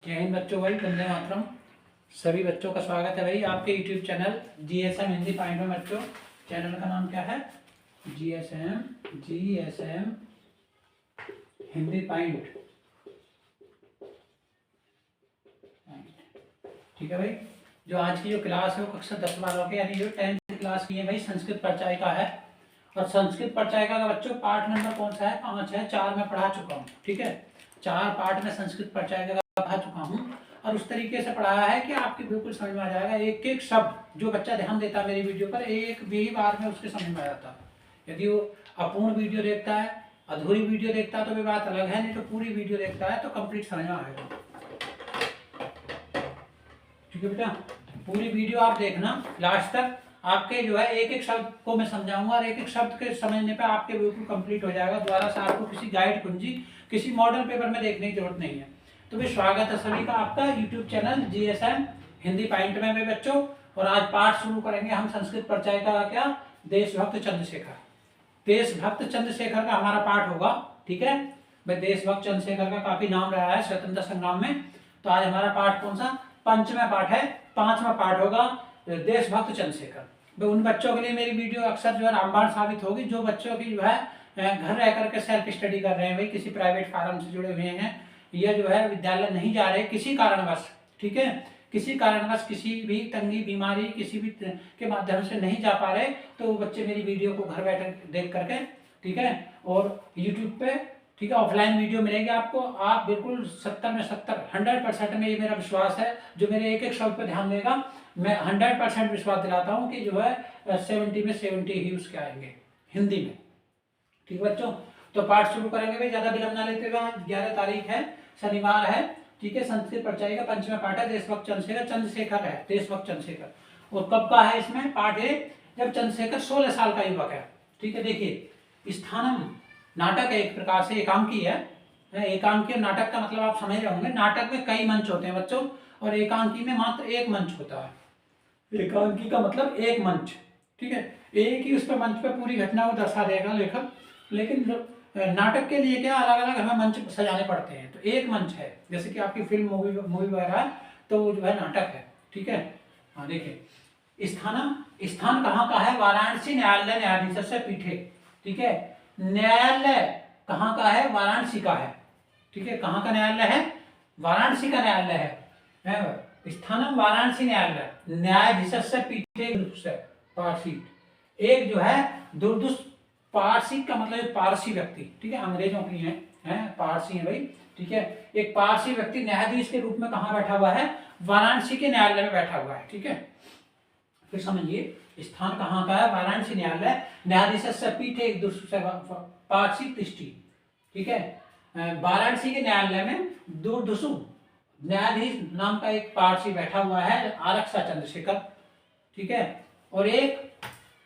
जय हिंद बच्चों, भाई वंदे मातरम। सभी बच्चों का स्वागत है भाई आपके YouTube channel GSM Hindi point में। बच्चों चैनल का नाम क्या है? GSM Hindi point. ठीक है भाई, जो आज की जो क्लास है वो कक्षा 10 वालों के यानी जो 10th क्लास की है भाई, संस्कृत परिचायिका है। और संस्कृत परिचायिका का बच्चों पार्ट नंबर कौन सा है? 5 है। 4 में पढ़ा चुका हूँ। ठीक है, 4 पार्ट में संस्कृत परिचायिका का पढ़ा चुका हूँ और उस तरीके से पढ़ाया है कि आपके बिल्कुल समझ में आ जाएगा। एक एक शब्द जो बच्चा ध्यान देता है मेरी वीडियो पर, एक भी बार में उसके समझ में आ जाता है। यदि वो अपूर्ण वीडियो देखता है, अधूरी वीडियो देखता है तो भी बात अलग है, नहीं तो पूरी वीडियो देखता है तो कंप्लीट समझ में आएगा। ठीक है बेटा, पूरी वीडियो आप देखना लास्ट तक। आपके जो है एक एक शब्द को मैं समझाऊंगा और एक एक शब्द के समझने पे आपके बिल्कुल कंप्लीट हो जाएगा। दोबारा से आपको किसी गाइड कुंजी, किसी मॉडल पेपर में देखने की जरूरत नहीं है। तो भी स्वागत है सभी का आपका YouTube channel GSM Hindi point में मेरे बच्चों। और आज पाठ शुरू करेंगे हम संस्कृत परिचायिका का क्या? देशभक्त चंद्रशेखर। देशभक्त चंद्रशेखर का हमारा पाठ होगा। ठीक है भाई, देशभक्त चंद्रशेखर का काफी नाम रहा है स्वतंत्रता संग्राम में। तो आज हमारा पाठ कौन सा? 5वां पाठ है। 5वां पाठ होगा देशभक्त चंद्रशेखर। उन बच्चों के लिए मेरी वीडियो अक्सर जो है रामबाण साबित होगी, जो बच्चों की जो है घर रह करके सेल्फ स्टडी कर रहे हैं भाई, किसी प्राइवेट फार्म से जुड़े हुए हैं, या जो है विद्यालय नहीं जा रहे किसी कारणवश। ठीक है, किसी कारणवश, किसी भी तंगी बीमारी किसी भी के माध्यम से नहीं जा पा रहे, तो वो बच्चे मेरी वीडियो को घर बैठे देख करके, ठीक है, और यूट्यूब पे, ठीक है, ऑफलाइन वीडियो मिलेगी आपको। आप बिल्कुल 70 में 70, 100% में ये मेरा विश्वास है। जो मेरे एक एक शब्द पर ध्यान देगा, मैं 100% विश्वास दिलाता हूँ कि जो है 70 में 70 ही उसके आएंगे हिंदी में। ठीक है बच्चों, तो पाठ शुरू करेंगे भाई, ज्यादा विलंब ना लेते हुए। 11 तारीख है, शनिवार है। ठीक है, संस्कृत परिचायिका 5वां पाठ है देशभक्त चंद्रशेखर। चंद्रशेखर है, देशभक्त चंद्रशेखर। और कब का है इसमें पाठ है? जब चंद्रशेखर 16 साल का युवक है। ठीक है, देखिए स्थानम नाटक है, एक प्रकार से एकांकी है। एकांकी नाटक का मतलब आप समझ रहे होंगे, नाटक में कई मंच होते हैं बच्चों, और एकांकी में मात्र एक मंच होता है। एकांकी का मतलब एक मंच। ठीक है, एक ही उस पर मंच पर पूरी घटना को दर्शा देगा लेखक। लेकिन नाटक के लिए क्या अलग अलग हमें मंच सजाने पड़ते हैं, तो एक मंच है। जैसे कि आपकी फिल्म मूवी वगैरह है, तो वो जो है नाटक है। ठीक है, हाँ देखिए, स्थान कहाँ का है? वाराणसी न्यायालय न्यायाधीश से पीठे। ठीक है, न्यायालय कहाँ का है? वाराणसी का है। ठीक है, कहाँ का न्यायालय है? वाराणसी का न्यायालय है। स्थानम वाराणसी न्यायालय न्यायाधीश से पीठे पार्षद। एक जो है दुर्दुष पारसी का मतलब पारसी व्यक्ति। ठीक है, अंग्रेजों की हैं पारसी है भाई। ठीक है, एक पारसी व्यक्ति न्यायाधीश के रूप में कहाँ बैठा हुआ है? वाराणसी के न्यायालय में बैठा हुआ है। ठीक है, फिर समझिए, स्थान कहाँ का है? वाराणसी न्यायालय न्यायाधीश से पीठे एक पारसी तिष्ठी। ठीक है, वाराणसी के न्यायालय में दुर्दुषु न्यायाधीश नाम का एक पारसी बैठा हुआ है, आरक्षा चंद्रशेखर। ठीक है, और एक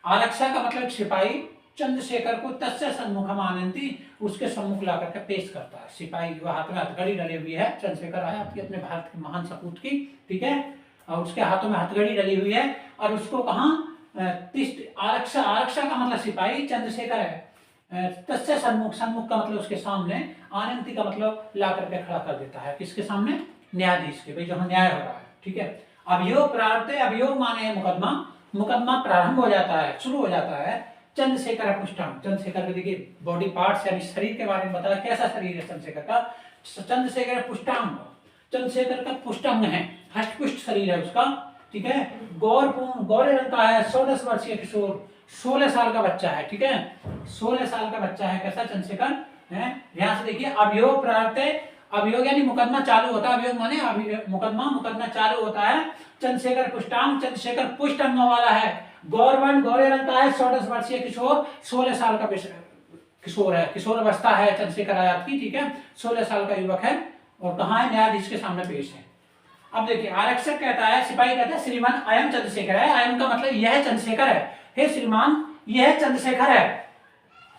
आरक्षा का मतलब सिपाही चंद्रशेखर को तस्य सन्मुखम आनंदी, उसके सम्मुख ला करके पेश करता है। सिपाही जो हाथ में हथकड़ी डली हुई है, चंद्रशेखर आया आपके अपने भारत के महान सपूत की। ठीक है, और उसके हाथों में हथकड़ी डली हुई है, और उसको कहाँ? आरक्षा, आरक्षा का मतलब सिपाही, चंद्रशेखर है तस्य सन्मुख, सन्मुख का मतलब उसके सामने, आनंदी का मतलब ला करके खड़ा कर देता है। किसके सामने? न्यायाधीश के, भाई जहाँ न्याय हो रहा है। ठीक है, अभियोग प्रारंभ, अभियोग माने है मुकदमा, मुकदमा प्रारंभ हो जाता है, शुरू हो जाता है। चंद्रशेखर पुष्टांग, चंद्रशेखर के देखिए बॉडी पार्ट्स यानी शरीर के बारे में बताया, कैसा शरीर है चंद्रशेखर का? चंद्रशेखर पुष्टांग, चंद्रशेखर का पुष्टांग है, हष्टपुष्ट शरीर है उसका। ठीक है, गौरपूर्ण गौरे रंग का है, 16 वर्षीय किशोर, 16 साल का बच्चा है। ठीक है, 16 साल का बच्चा है, कैसा? चंद्रशेखर है। ध्यान से देखिए, अभियोग प्रारंभ, अभियोग यानी मुकदमा चालू होता है। अभियोग माने मुकदमा चालू होता है। चंद्रशेखर पुष्टांग, चंद्रशेखर पुष्ट अंगों वाला है। गौरवन गौरे रंग का है, 16 वर्षीय किशोर, 16 साल का किशोर है, किशोर अवस्था है चंद्रशेखर आजाद की। ठीक है, 16 साल का युवक है, और कहाँ है? न्यायाधीश के सामने पेश है। अब देखिए, आरक्षक कहता है, सिपाही कहता है, श्रीमान अयम चंद्रशेखर है। अयम का मतलब यह चंद्रशेखर है। हे श्रीमान, यह चंद्रशेखर है।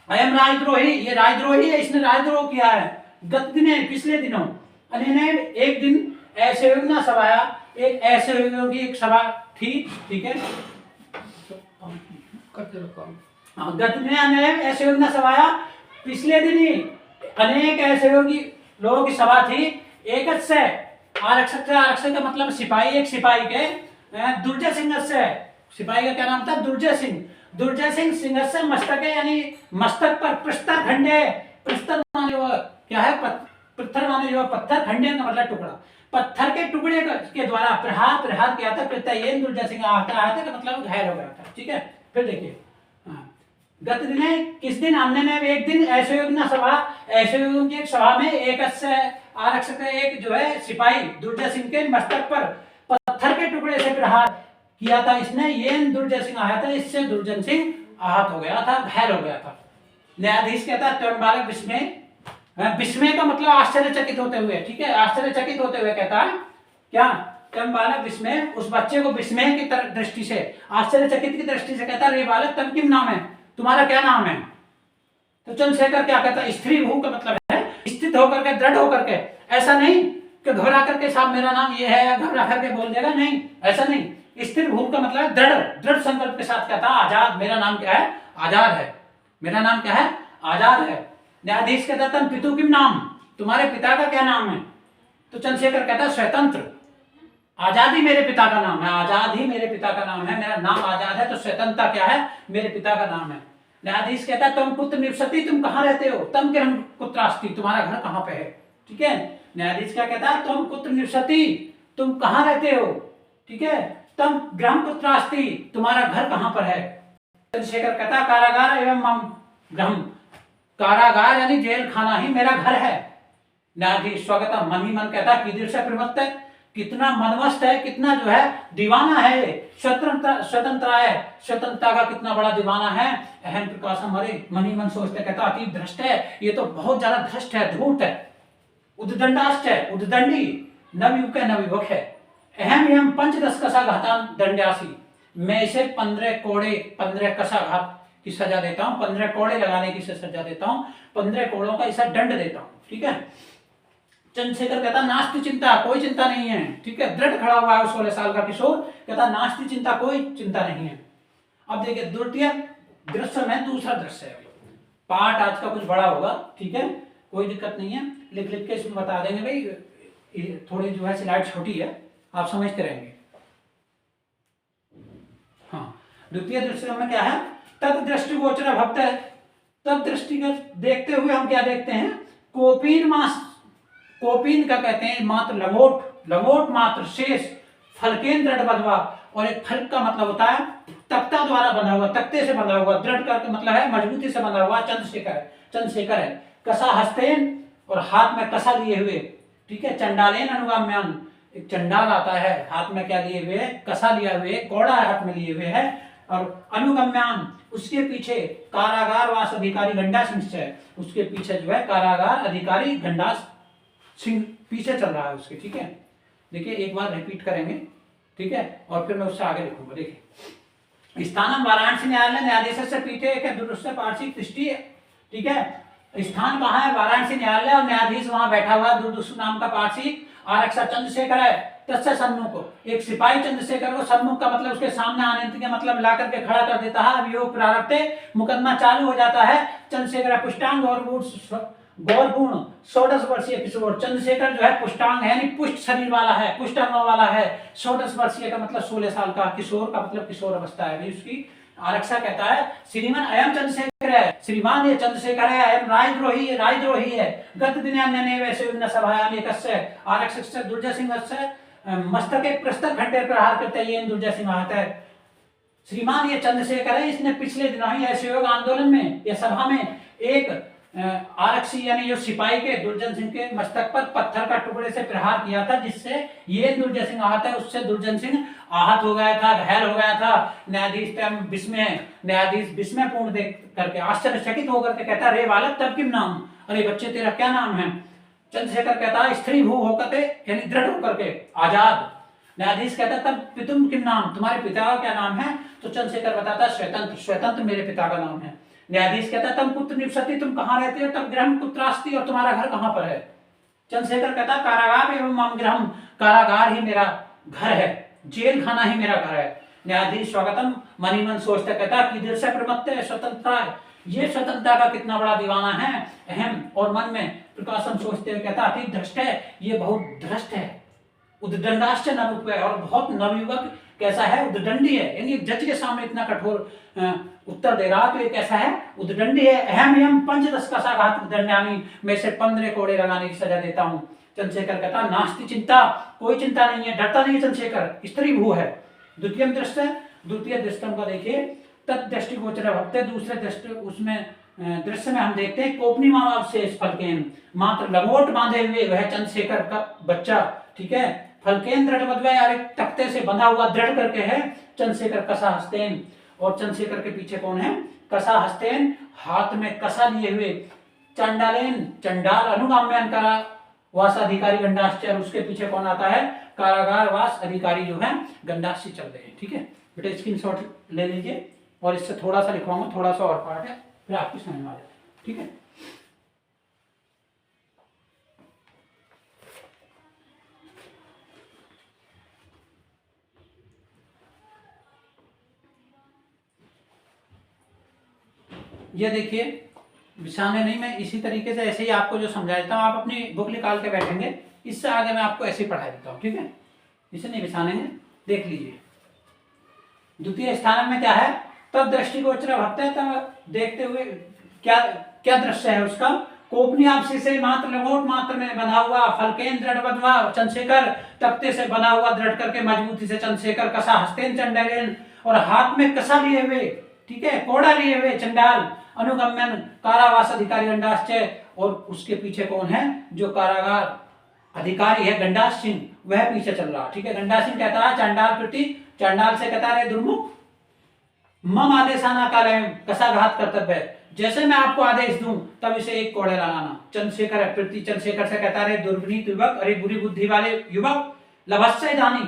अयम राजद्रोही, ये राजद्रोही है, इसने राजद्रोह किया है। गत दिने, पिछले दिनों, अने एक दिन ऐसे योजना सभाया, एक ऐसे योगियों की एक सभा थी। ठीक है, करते रहो। गत दिने ऐसे योजना सभाया, पिछले दिन ही अनेक ऐसे योगी लोगों की सभा थी। एक से आरक्षक से, आरक्षक का मतलब सिपाही, एक सिपाही के दुर्जय सिंह से, सिपाही का क्या नाम था? दुर्जय सिंह। दुर्जय सिंह सिंह से मस्तक यानी मस्तक पर प्रस्तर खंडे, प्रस्तर माने वो क्या है? पत्थर माने जो पत्थर, खंडे का मतलब टुकड़ा, पत्थर के टुकड़े के द्वारा प्रहार प्रहार किया था। प्रत्ययन दुर्जय सिंह आया था, मतलब घायल हो गया था। ठीक है, फिर देखिए गत दिने किस दिन हमने ने एक दिन ऐश्वर्य सभा, ऐश्वर्य की एक सभा में एक आरक्षक एक जो है सिपाही दुर्जय सिंह के मस्तक पर पत्थर के टुकड़े से प्रहार किया था। इसने ये दुर्जय सिंह आया था, इससे दुर्जन सिंह आहत हो गया था, घायल हो गया था। न्यायाधीश कहता है त्वं बालक विस्मय, विस्मय का मतलब आश्चर्यचकित होते हुए। ठीक है, आश्चर्यचकित होते हुए कहता है क्या? त्वं बालक विस्मय, उस बच्चे को विस्मय की दृष्टि से, आश्चर्यचकित की दृष्टि से कहता है रे बालक तब किम नाम है, तुम्हारा क्या नाम है? तो चंद्रशेखर क्या कहता है? स्त्री भू का मतलब है स्थित होकर के, दृढ़ होकर के, ऐसा नहीं कि घबरा करके साहब मेरा नाम ये है, घबरा करके बोल देगा, नहीं ऐसा नहीं। स्थिर भू का मतलब दृढ़, दृढ़ संकल्प के साथ कहता आजाद, मेरा नाम क्या है? आजाद है, मेरा नाम क्या है? आजाद है। न्यायाधीश कहता तम पितु किम नाम, तुम्हारे पिता का क्या नाम है? तो चंद्रशेखर कहता स्वतंत्र, आजादी मेरे पिता का नाम है, आजाद ही मेरे पिता का नाम है, मेरा नाम आजाद है, तो स्वतंत्रता क्या है? मेरे पिता का नाम है। न्यायाधीश कहता है तुम पुत्र निवसति, तुम कहाँ रहते हो? तम किरण पुत्रास्ति, तुम्हारा घर कहाँ पे है? ठीक है, न्यायाधीश क्या कहता है? तुम पुत्र निवसति, तुम कहाँ रहते हो? ठीक है, तम ग्रह पुत्रास्ति, तुम्हारा घर कहाँ पर है? चंद्रशेखर कहता कारागार एवं मम ग्रह, कारागार यानी जेल खाना ही मेरा घर है। न्यायाधीश स्वागत मन ही मन कहता कीदृश प्रमत्त, कितना मनमस्त है, कितना जो है दीवाना है, स्वतंत्र है, स्वतंत्रता का कितना बड़ा दीवाना है। अहम प्रकाशम, अरे मन ही मन सोचते कहता अति भ्रष्ट है, ये तो बहुत ज्यादा भ्रष्ट है, धूर्त है, उद्दंडाष्ट है, उद्दंडी, नवयुग है, नवयुवक है। अहम एवं 5-10 कसा घातान दंड्यासी, मैं इसे 15 कोड़े 15 कसा घात की सजा देता हूँ, 15 कोड़े लगाने की सजा देता हूँ, 15 कोड़ों का इसे दंड देता हूँ। ठीक है, चंद्रशेखर कहता नास्ति चिंता, कोई चिंता नहीं है। ठीक है, दृढ़ खड़ा हुआ है 16 साल का किशोर, कहता नास्ति चिंता, कोई चिंता नहीं है। अब देखिए द्वितीय दृश्य में दूसरा दृश्य है। पाठ आज का कुछ बड़ा होगा, ठीक है, कोई दिक्कत नहीं है, लिख लिख के इसमें बता देंगे भाई, थोड़ी जो है स्लाइड छोटी है, आप समझते रहेंगे। हाँ, द्वितीय दृश्य में क्या है? तद दृष्टि गोचर भक्त है, तब दृष्टि देखते हुए हम क्या देखते हैं? कोपीन मास, कोपीन का कहते हैं मात्र लंगोट, लंगोट मात्र शेष, फलकेन दृढ़ बंधवा, और एक फलक का मतलब होता है तख्ता द्वारा बंधा हुआ, तख्ते से बंधा हुआ, दृढ़ का मतलब है मजबूती से बंधा हुआ। चंद्रशेखर है, चंद्रशेखर है। कसा हस्तेन, और हाथ में कसा लिए हुए। ठीक है, चंडालेन अनुगाम्यान, एक चंडाल आता है, हाथ में क्या लिए हुए? कसा लिया हुए, कौड़ा हाथ में लिए हुए है। और अनुगम्यान, उसके पीछे कारागार वास अधिकारी गंडा सिंह है, उसके पीछे जो है कारागार अधिकारी गंडा सिंह पीछे चल रहा है उसके। ठीक है, देखिए एक बार रिपीट करेंगे, ठीक है, और फिर मैं उससे आगे लिखूंगा। देखिए स्थानम वाराणसी न्यायालय, न्यायाधीश से पीछे एक दुरुस्त पार्षी दृष्टि। ठीक है, स्थान कहाँ है? वाराणसी न्यायालय, और न्यायाधीश वहां बैठा हुआ दुर्दुष्ट नाम का पार्षी आरक्षक चंद्रशेखर है। तत्से सन्मुख, एक सिपाही चंद्रशेखर को, सन्मुख का मतलब उसके सामने आने का मतलब ला करके खड़ा कर देता है। अभियोग प्रारंभते, मुकदमा चालू हो जाता है। चंद्रशेखर पुष्टांग गौरपूर्ण 16 वर्षीय किशोर, चंद्रशेखर जो है पुष्टांग है, यानी पुष्ट शरीर वाला है, पुष्ट अंगों वाला है। 16 वर्षीय का मतलब 16 साल का, किशोर का मतलब किशोर अवस्था है। उसकी आरक्षक कहता है श्रीमान अयम चंद्रशेखर है, श्रीमान ये चंद्रशेखर है, अयम राजद्रोही है, राजद्रोही है। गत दिने वैसे सभायाम एकस्य आरक्षक से दुर्जय सिंह मस्तक एक प्रस्तर खंडे प्रहार करते ये दुर्जय सिंह आता है। श्रीमान ये चंद्रशेखर है, इसने पिछले दिनों ही असहयोग आंदोलन में या सभा में एक आरक्षी यानी जो सिपाही के दुर्जन सिंह के मस्तक पर पत्थर का टुकड़े से प्रहार किया था, जिससे ये दुर्जय सिंह आहत है, उससे दुर्जन सिंह आहत हो गया था, घायल हो गया था। न्यायाधीश विस्मय पूर्ण देख करके, आश्चर्यचकित होकर के कहता रे बालक तब किम नाम, अरे बच्चे तेरा क्या नाम है? चंद्रशेखर कहता है स्त्री भू होकर यानी दृढ़ होकर के, आजाद। न्यायाधीश कहता तब पितुम किम नाम, तुम्हारे पिता का क्या नाम है? तो चंद्रशेखर बताता स्वतंत्र, स्वतंत्र मेरे पिता का नाम है। न्यायाधीश कहता तम पुत्र निवसति, तुम कहाँ रहते हो? तब गृह पुत्रास्ति, और तुम्हारा घर कहाँ पर है? चंद्रशेखर कहता कारागार एवं मम गृहम, कारागार ही मेरा घर है, जेल खाना ही मेरा घर है। न्यायाधीश स्वागतम मनी मन सोचता कहता कीदृश प्रमत्त स्वतंत्रता है, ये स्वतंत्रता का कितना बड़ा दीवाना है। अहम, और मन में प्रकाशम सोचते हुए कहता अति भ्रष्ट है, ये बहुत भ्रष्ट है। उद्दंडाश्च नवयुवक है, और बहुत नवयुवक कैसा है, उद्दंडी है, यानी जज के सामने इतना कठोर उत्तर दे रहा, तो ये कैसा है, उद्दंडी है। अहम यम पंचदश कसाघात दंडामी, मैं से 15 कोड़े लगाने की सजा देता हूँ। चंद्रशेखर कहता नास्ति चिंता, कोई चिंता नहीं है, डरता नहीं है चंद्रशेखर, स्त्री भू है। द्वितीय दृष्टि, द्वितीय दृष्टम का देखिए, तत् दृष्टिगोचर भक्त, दूसरे दृष्टि उसमें दृश्य में हम देखते हैं कोपनी माँ से फलकेन, मात्र लंगोट बांधे हुए वह चंद्रशेखर का बच्चा, ठीक है, फलकेन दृढ़ बदवे, तख्ते से बंधा हुआ दृढ़ करके है चंद्रशेखर कसा हस्तेन, और चंद्रशेखर के पीछे कौन है, कसा हस्तेन, हाथ में कसा लिए हुए, चंडालेन, चंडाल अनुगाम्यन करा वास अधिकारी गंडाश्चर, उसके पीछे कौन आता है, कारागार वास अधिकारी जो है गंडाश्ची चल रहे हैं। ठीक है बेटा, स्क्रीनशॉट ले लीजिए, और इससे थोड़ा सा लिखवाऊंगा, थोड़ा सा और पार्ट है, फिर आपकी समझ में आ जाए। ठीक है, ये देखिए, बिछाने नहीं, मैं इसी तरीके से ऐसे ही आपको जो समझा देता हूँ, आप अपनी बुक निकाल के बैठेंगे, इससे आगे मैं आपको ऐसे ही पढ़ा देता हूँ। ठीक है, इसे नहीं बिछाने हैं, देख लीजिए। द्वितीय स्थान में क्या है, तब दृष्टिगोचर भक्त है, तब देखते हुए क्या क्या दृश्य है उसका, कोपनी आपसी से मात्र लंगोट मात्र में बंधा हुआ, फलकेन दृढ़ बंधवा चंद्रशेखर, तख्ते से बना हुआ दृढ़ करके मजबूती से चंद्रशेखर, कसा हस्तेन चंडालेन, और हाथ में कसा लिए हुए, ठीक है, कोड़ा लिए हुए चंडाल, अनुगम्यन कारावास अधिकारी गंडाश्चय, और उसके पीछे कौन है, जो कारागार अधिकारी है गंडास सिंह, वह पीछे चल रहा। ठीक है, गंडास सिंह कहता है चांडाल प्रति, चांडाल से कहता है दुर्मुख, मम आदेशाना काले कसाघात कर्तव्य है, जैसे मैं आपको आदेश दूं तब इसे एक कोड़े लगाना। चंद्रशेखर प्रति, चंद्रशेखर से कहता है दुर्विनीत युवक, अरे बुरी बुद्धि वाले युवक, लभस्य दानी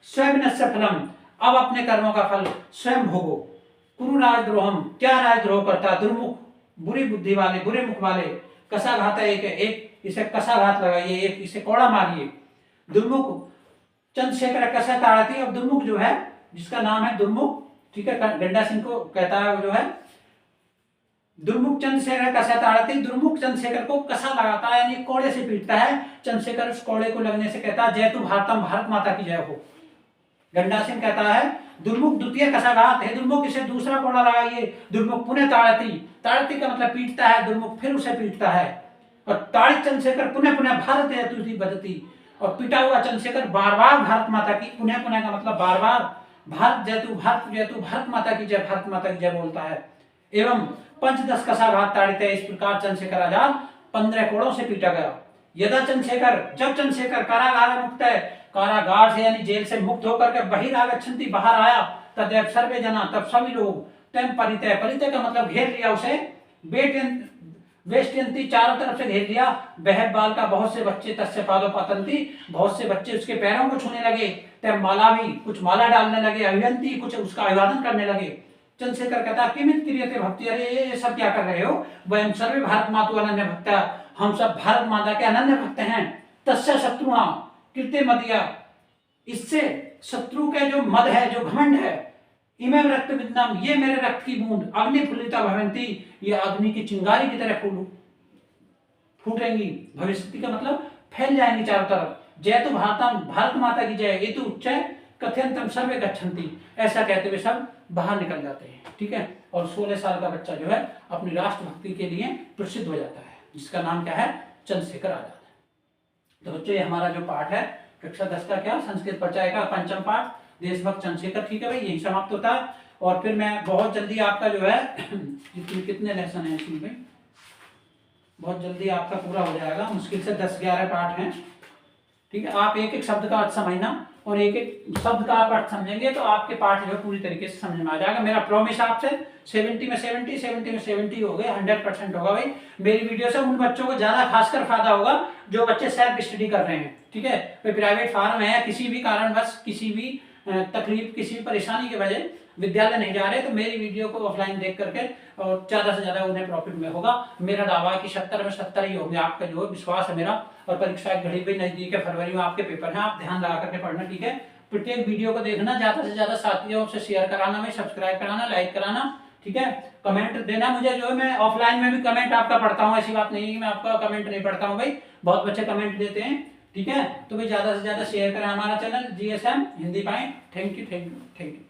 स्वयं नस्य फलम, अब अपने कर्मों का फल स्वयं भोगो। कुरु राजद्रोहम, क्या राजद्रोह करता, दुर्मुख, बुरी बुद्धि वाले, बुरे मुख वाले, कसाघात है, एक इसे कसाघात लगाइए, एक इसे कोड़ा मारिए। दुर्मुख चंद्रशेखर कसा ताड़ती, अब दुर्मुख जो है, जिसका नाम है दुर्मुख, ठीक है, गंडा सिंह को कहता है वो जो है दुर्मुख चंद्रशेखर कसा ताड़ती, दुर्मुख चंद्रशेखर को कसा लगाता है, यानी कोड़े से पीटता है। चंद्रशेखर उस कोड़े को लगने से कहता है जय तु भारतम, भारत माता की जय हो। गंडा सिंह कहता है दुर्मुख द्वितीय कसाघात है, दुर्मुख इसे दूसरा कोड़ा लगाइए। दुर्मुख पुनः ताड़ती, ताड़ती का मतलब पीटता है, दुर्मुख फिर उसे पीटता है, और ताड़ित चंद्रशेखर पुनः पुनः भारत है तुझी बदती, और पिटा हुआ चंद्रशेखर बार बार भारत माता की, पुनः पुनः का मतलब बार बार, भारत जय तू, भारत जय तू, भारत माता की जय, भारत माता की जय बोलता है। एवं पंचदश कसाघात ताड़ित है, इस प्रकार चंद्रशेखर आजाद 15 कोड़ों से पीटा गया। यदा चंद्रशेखर, जब चंद्रशेखर कारागार मुक्त है, कारागार से यानी जेल से मुक्त होकर के बहिरागच्छन्ति, बाहर आया, तदैव सर्वे जना, तब सभी लोग, तम परितय, परितय का मतलब घेर लिया उसे, वेष्टयंती, चारों तरफ से घेर लिया, बहब बाल का, बहुत से बच्चे, तस्य पादो पातंती, बहुत से बच्चे उसके पैरों को छूने लगे, तब माला भी, कुछ माला डालने लगे, अभियंती, कुछ उसका अभिवादन करने लगे। चंद्रशेखर कहता किमित क्रियते भक्ति, अरे ये सब क्या कर रहे हो, वयम सर्वे भारत मातु अनन्य भक्ता, हम सब भारत माता के अनन्य भक्त हैं। तस्य शत्रुणा कृत्य मदिया, इससे शत्रु के जो मद है, जो घमंड है, इमे रक्त विद्यम, ये मेरे रक्त की बूंद, अग्नि फुलिता भवंती, ये अग्नि की चिंगारी की तरह फूटेंगी, भविष्य का मतलब फैल जाएंगी चारों तरफ। जय तो भारतम, भारत माता की जय, ये तो उच्च कथयंतम सर्वे गच्छन्ति, ऐसा कहते हुए सब बाहर निकल जाते हैं। ठीक है, और 16 साल का बच्चा जो है अपनी राष्ट्रभक्ति के लिए प्रसिद्ध हो जाता है, जिसका नाम क्या है, चंद्रशेखर आजाद। तो बच्चों ये हमारा जो पाठ है कक्षा 10 का क्या, संस्कृत परिचय का पंचम पाठ, देशभक्त चंद्रशेखर। ठीक है भाई, यही समाप्त होता है, और फिर मैं बहुत जल्दी आपका जो है कितने लेसन है इसमें भाई, बहुत जल्दी आपका पूरा हो जाएगा, मुश्किल से 10-11 पाठ हैं। ठीक है, आप एक एक शब्द का अर्थ समझना, और एक एक शब्द का आप अर्थ समझेंगे तो आपके पाठ जो है पूरी तरीके से समझ में आ जाएगा। मेरा प्रॉमिस आपसे 70 में 70, 70 में 70 हो गए, 100% होगा भाई। मेरी वीडियो से उन बच्चों को ज्यादा खासकर फायदा होगा जो बच्चे सेल्फ स्टडी कर रहे हैं। ठीक है, कोई प्राइवेट फार्म है, किसी भी कारणवश, किसी भी तकलीफ, किसी भी परेशानी की वजह विद्यालय नहीं जा रहे, तो मेरी वीडियो को ऑफलाइन देख करके और ज्यादा से ज्यादा उन्हें प्रॉफिट में होगा। मेरा दावा है कि 70 में 70 ही होंगे, आपका जो विश्वास है मेरा। और परीक्षा घड़ी भी नजदीक है, फरवरी में आपके पेपर हैं, आप ध्यान लगा करके पढ़ना। ठीक है, प्रत्येक वीडियो को देखना, ज्यादा से ज्यादा साथियों से शेयर कराना, में सब्सक्राइब कराना, लाइक कराना। ठीक है, कमेंट देना मुझे, जो है मैं ऑफलाइन में भी कमेंट आपका पढ़ता हूँ, ऐसी बात नहीं है मैं आपका कमेंट नहीं पढ़ता हूँ भाई, बहुत बच्चे कमेंट देते हैं। ठीक है, तो भाई ज़्यादा से ज़्यादा शेयर करें हमारा channel GSM Hindi point. Thank you, thank you, thank you.